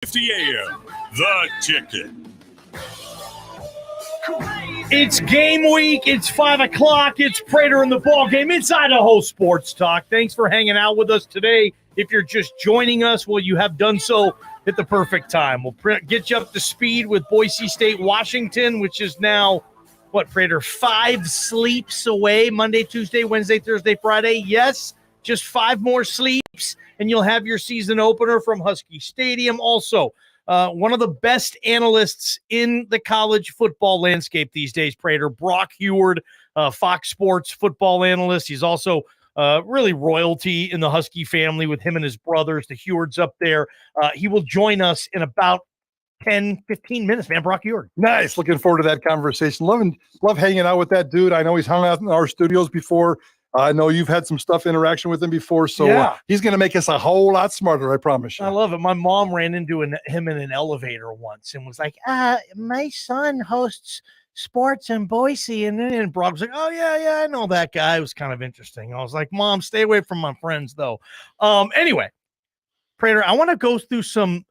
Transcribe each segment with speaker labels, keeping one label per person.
Speaker 1: 50 AM, The Ticket.
Speaker 2: It's game week. It's 5 o'clock. It's Prater and the Ballgame. It's Idaho Sports Talk. Thanks for hanging out with us today. If you're just joining us, well, you have done so at the perfect time. We'll get you up to speed with Boise State, Washington, which is now, Prater, 5 sleeps away, Monday, Tuesday, Wednesday, Thursday, Friday. Yes, just 5 more sleeps, and you'll have your season opener from Husky Stadium. Also, one of the best analysts in the college football landscape these days, Prater, Brock Heward, Fox Sports football analyst. He's also really royalty in the Husky family with him and his brothers. The Hewards up there. He will join us in about 10, 15 minutes, man. Brock Heward.
Speaker 3: Nice. Looking forward to that conversation. Love hanging out with that dude. I know he's hung out in our studios before. I know you've had some interaction with him before, so he's going to make us a whole lot smarter, I promise you.
Speaker 2: I love it. My mom ran into him in an elevator once and was like, my son hosts sports in Boise. And Brock was like, oh, yeah, I know that guy. It was kind of interesting. I was like, Mom, stay away from my friends, though. Anyway, Prater, I want to go through some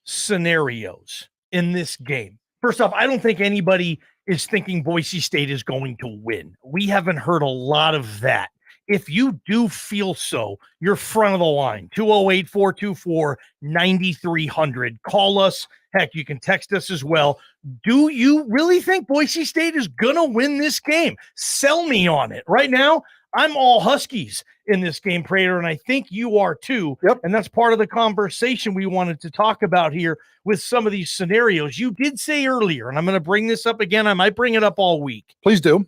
Speaker 2: scenarios in this game. First off, I don't think anybody is thinking Boise State is going to win. We haven't heard a lot of that. If you do feel so, you're front of the line. 208-424-9300. Call us. Heck, you can text us as well. Do you really think Boise State is going to win this game? Sell me on it. Right now, I'm all Huskies in this game, Prater, and I think you are too.
Speaker 3: Yep.
Speaker 2: And that's part of the conversation we wanted to talk about here with some of these scenarios. You did say earlier, and I'm going to bring this up again. I might bring it up all week.
Speaker 3: Please do.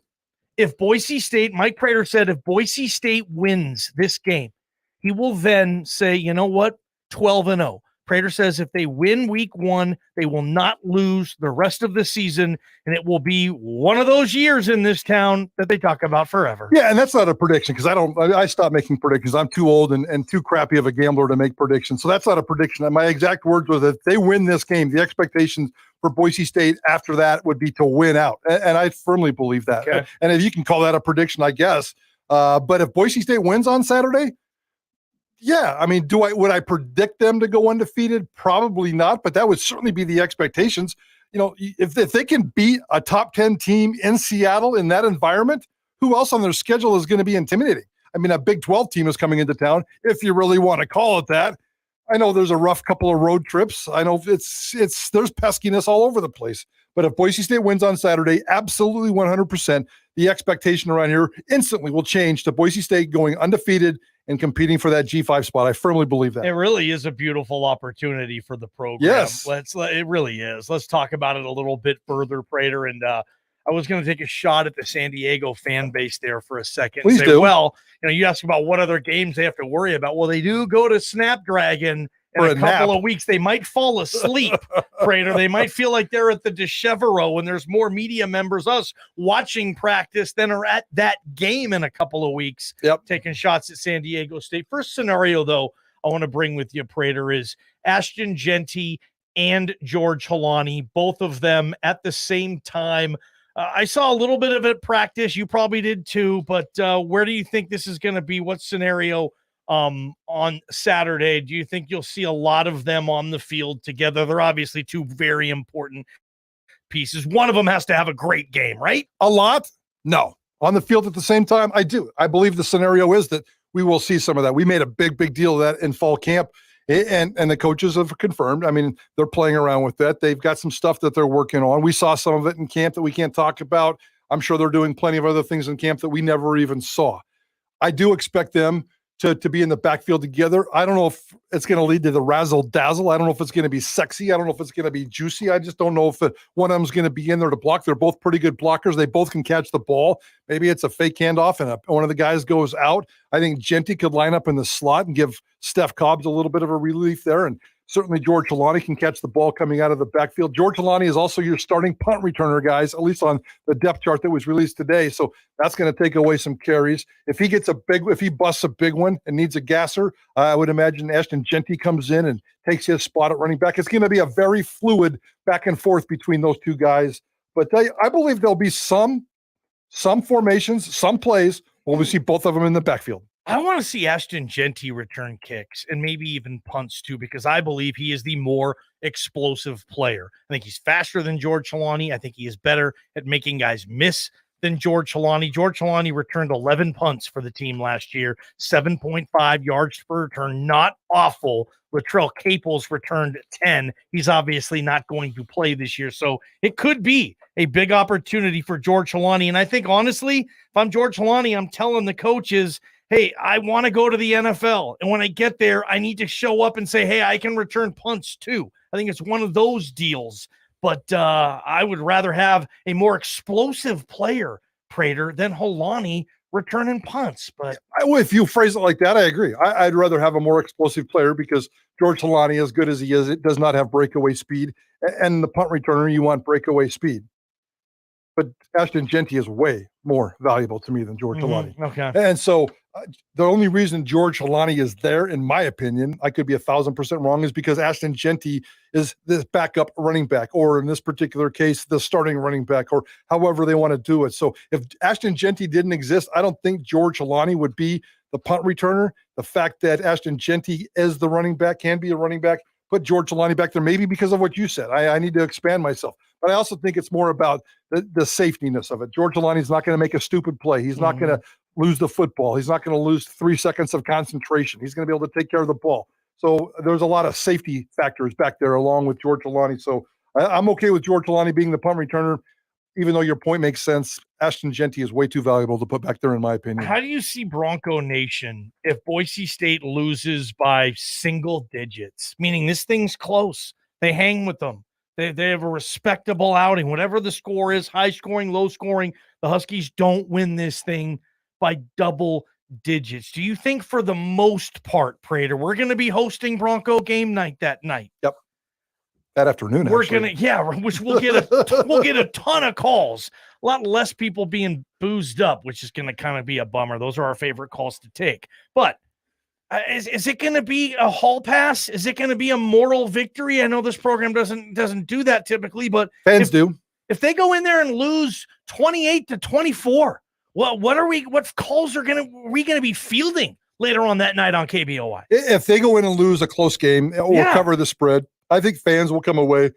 Speaker 2: If Boise State, Mike Prater said, if Boise State wins this game, he will then say, you know what, 12-0. Prater says if they win week 1, they will not lose the rest of the season, and it will be one of those years in this town that they talk about forever.
Speaker 3: Yeah, and that's not a prediction because I stopped making predictions. I'm too old and too crappy of a gambler to make predictions. So that's not a prediction. My exact words was if they win this game, the expectations for Boise State after that would be to win out. And I firmly believe that.
Speaker 2: Okay.
Speaker 3: And if you can call that a prediction, I guess. But if Boise State wins on Saturday, yeah, I mean, would I predict them to go undefeated? Probably not, but that would certainly be the expectations. You know, if they can beat a top 10 team in Seattle in that environment, who else on their schedule is going to be intimidating? I mean, a Big 12 team is coming into town, if you really want to call it that. I know there's a rough couple of road trips. I know there's peskiness all over the place. But if Boise State wins on Saturday, absolutely 100%, the expectation around here instantly will change to Boise State going undefeated and competing for that G5 spot. I firmly believe that.
Speaker 2: It really is a beautiful opportunity for the program.
Speaker 3: Yes.
Speaker 2: It really is. Let's talk about it a little bit further, Prater. And I was going to take a shot at the San Diego fan base there for a second.
Speaker 3: Please
Speaker 2: and say,
Speaker 3: do.
Speaker 2: Well, you ask about what other games they have to worry about. Well, they do go to Snapdragon in a couple of weeks. They might fall asleep, Prater. They might feel like they're at the Deschevero when there's more media members, us watching practice than are at that game in a couple of weeks.
Speaker 3: Yep.
Speaker 2: Taking shots at San Diego State. First scenario, though, I want to bring with you, Prater, is Ashton Jeanty and George Holani, both of them at the same time. I saw a little bit of it at practice. You probably did too, but where do you think this is going to be? What scenario on Saturday? Do you think you'll see a lot of them on the field together? They're obviously two very important pieces. One of them has to have a great game, right?
Speaker 3: A lot? No. On the field at the same time? I do. I believe the scenario is that we will see some of that. We made a big deal of that in fall camp, and the coaches have confirmed. I mean, they're playing around with that. They've got some stuff that they're working on. We saw some of it in camp that we can't talk about. I'm sure they're doing plenty of other things in camp that we never even saw. I do expect them to be in the backfield together. I don't know if it's going to lead to the razzle dazzle. I don't know if it's going to be sexy. I don't know if it's going to be juicy. I just don't know if one of them is going to be in there to block. They're both pretty good blockers. They both can catch the ball. Maybe it's a fake handoff and one of the guys goes out. I think Jeanty could line up in the slot and give Steph Cobbs a little bit of a relief there. And certainly George Holani can catch the ball coming out of the backfield. George Holani is also your starting punt returner, guys, at least on the depth chart that was released today. So that's going to take away some carries. If he busts a big one and needs a gasser, I would imagine Ashton Jeanty comes in and takes his spot at running back. It's going to be a very fluid back and forth between those two guys. But I believe there'll be some formations, some plays where we see both of them in the backfield.
Speaker 2: I want to see Ashton Jeanty return kicks and maybe even punts too, because I believe he is the more explosive player. I think he's faster than George Holani. I think he is better at making guys miss than George Holani. George Holani returned 11 punts for the team last year, 7.5 yards per return. Not awful. Latrell Caples returned 10. He's obviously not going to play this year, so it could be a big opportunity for George Holani. And I think, honestly, if I'm George Holani, I'm telling the coaches, hey, I want to go to the NFL. And when I get there, I need to show up and say, hey, I can return punts too. I think it's one of those deals. But I would rather have a more explosive player, Prater, than Holani returning punts. But
Speaker 3: if you phrase it like that, I agree. I'd rather have a more explosive player because George Holani, as good as he is, it does not have breakaway speed. And the punt returner, you want breakaway speed. But Ashton Jeanty is way more valuable to me than George Holani.
Speaker 2: Okay.
Speaker 3: And so the only reason George Holani is there, in my opinion, I could be 1,000% wrong, is because Ashton Jeanty is this backup running back, or in this particular case, the starting running back, or however they want to do it. So if Ashton Jeanty didn't exist, I don't think George Holani would be the punt returner. The fact that Ashton Jeanty is the running back, can be a running back, put George Holani back there, maybe because of what you said. I need to expand myself. But I also think it's more about the safetiness of it. George Holani's not going to make a stupid play. He's not going to lose the football. He's not going to lose 3 seconds of concentration. He's going to be able to take care of the ball. So there's a lot of safety factors back there along with George Holani. So I'm okay with George Holani being the punt returner, even though your point makes sense. Ashton Jeanty is way too valuable to put back there, in my opinion.
Speaker 2: How do you see Bronco Nation if Boise State loses by single digits, meaning this thing's close? They hang with them. They have a respectable outing. Whatever the score is, high scoring, low scoring, the Huskies don't win this thing by double digits. Do you think for the most part, Prater, we're going to be hosting Bronco game night that night?
Speaker 3: Yep. That afternoon,
Speaker 2: we're going to, which we'll get a ton of calls. A lot less people being boozed up, which is going to kind of be a bummer. Those are our favorite calls to take. But is it going to be a hall pass? Is it going to be a moral victory? I know this program doesn't do that typically, but
Speaker 3: fans do.
Speaker 2: If they go in there and lose 28-24, what calls are we going to be fielding later on that night on KBOI?
Speaker 3: If they go in and lose a close game or cover the spread, I think fans will come away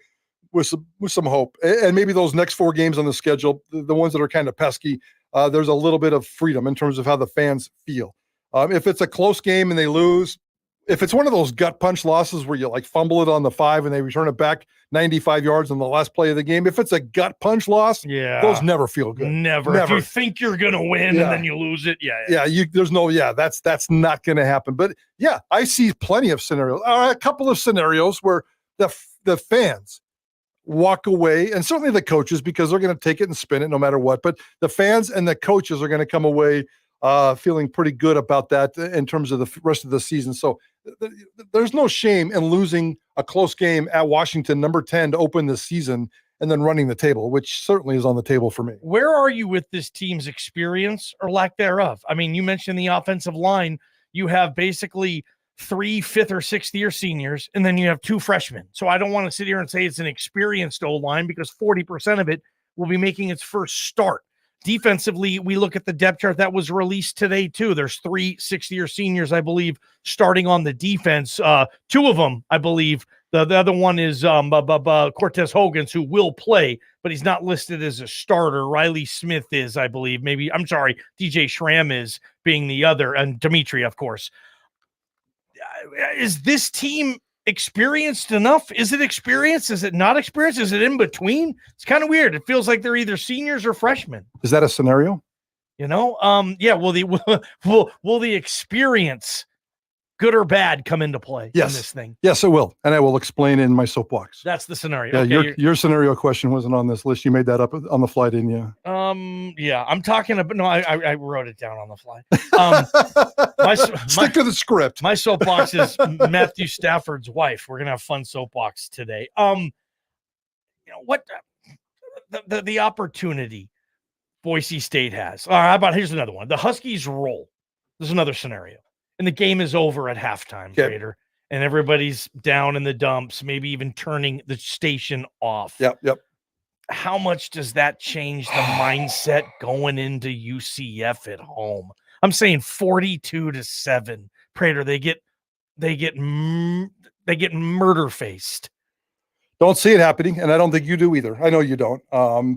Speaker 3: with some hope. And maybe those next 4 games on the schedule, the ones that are kind of pesky, there's a little bit of freedom in terms of how the fans feel. If it's a close game and they lose, if it's one of those gut punch losses where you like fumble it on the 5 and they return it back 95 yards on the last play of the game, if it's a gut punch loss, those never feel good.
Speaker 2: Never. If you think you're going to win and then you lose it,
Speaker 3: that's not going to happen. But yeah, I see plenty of scenarios, a couple of scenarios where the fans walk away, and certainly the coaches, because they're going to take it and spin it no matter what. But the fans and the coaches are going to come away feeling pretty good about that in terms of the rest of the season. So there's no shame in losing a close game at Washington, number 10, to open the season, and then running the table, which certainly is on the table for me.
Speaker 2: Where are you with this team's experience or lack thereof? I mean, you mentioned the offensive line. You have basically 3 5th or 6th year seniors, and then you have 2 freshmen. So I don't want to sit here and say it's an experienced O-line, because 40% of it will be making its first start. Defensively, we look at the depth chart that was released today too. There's 3 6th-year seniors, I believe, starting on the defense. 2 of them, I believe. The other one is Cortez Hogans, who will play, but he's not listed as a starter. Riley Smith is, I believe. DJ Schramm is being the other, and Dimitri, of course. Is this team experienced enough? Is it experienced? Is it not experienced? Is it in between? It's kind of weird. It feels like they're either seniors or freshmen.
Speaker 3: Is that a scenario?
Speaker 2: Will the experience, good or bad, come into play in this thing?
Speaker 3: Yes, it will. And I will explain in my soapbox.
Speaker 2: That's the scenario.
Speaker 3: Yeah,
Speaker 2: okay,
Speaker 3: your scenario question wasn't on this list. You made that up on the fly, didn't you?
Speaker 2: I'm talking about, no, I wrote it down on the fly.
Speaker 3: Stick to the script.
Speaker 2: My soapbox is Matthew Stafford's wife. We're going to have fun soapbox today. The opportunity Boise State has. Here's another one. The Huskies roll. There's another scenario. And the game is over at halftime, Prater, and everybody's down in the dumps, maybe even turning the station off.
Speaker 3: Yep.
Speaker 2: How much does that change the mindset going into UCF at home? I'm saying 42-7. Prater, they get murder faced.
Speaker 3: Don't see it happening, and I don't think you do either. I know you don't.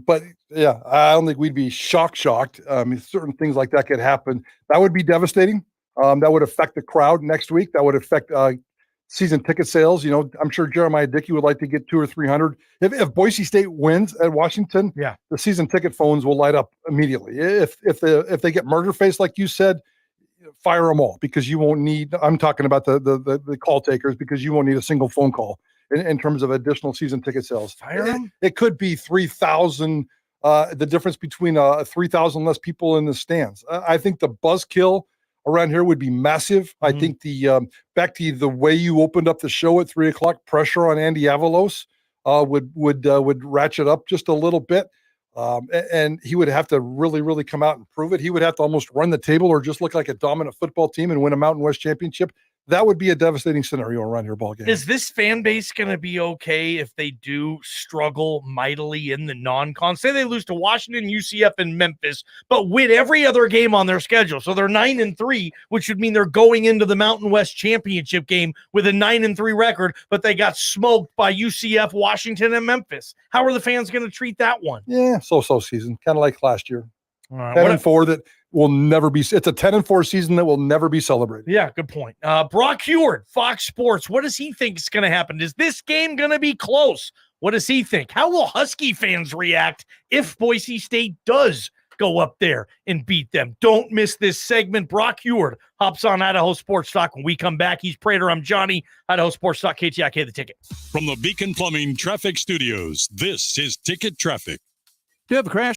Speaker 3: But yeah, I don't think we'd be shocked. Certain things like that could happen. That would be devastating. That would affect the crowd next week. That would affect season ticket sales. You know, I'm sure Jeremiah Dickey would like to get 200 or 300. If Boise State wins at Washington, the season ticket phones will light up immediately. If they get murder face like you said, fire them all, because you won't need. I'm talking about the call takers, because you won't need a single phone call in terms of additional season ticket sales.
Speaker 2: Fire them.
Speaker 3: It could be 3,000. The difference between 3,000 less people in the stands. I think the buzzkill around here would be massive. I think the back to the way you opened up the show at 3:00, pressure on Andy Avalos would ratchet up just a little bit, and he would have to really come out and prove it. He would have to almost run the table or just look like a dominant football team and win a Mountain West championship. That would be a devastating scenario around your ball game.
Speaker 2: Is this fan base going to be okay if they do struggle mightily in the non-con? Say they lose to Washington, UCF, and Memphis, but win every other game on their schedule. So they're 9-3, which would mean they're going into the Mountain West championship game with a 9-3 record, but they got smoked by UCF, Washington, and Memphis. How are the fans going to treat that one?
Speaker 3: Yeah, so season, kind of like last year.
Speaker 2: All right,
Speaker 3: 10-4 that will never be. It's a 10-4 season that will never be celebrated.
Speaker 2: Yeah, good point. Brock Heward, Fox Sports. What does he think is going to happen? Is this game going to be close? What does he think? How will Husky fans react if Boise State does go up there and beat them? Don't miss this segment. Brock Heward hops on Idaho Sports Talk. When we come back, he's Prater. I'm Johnny. Idaho Sports Talk, KTIK, The Ticket.
Speaker 1: From the Beacon Plumbing Traffic Studios, this is Ticket Traffic.
Speaker 4: Do you have a crash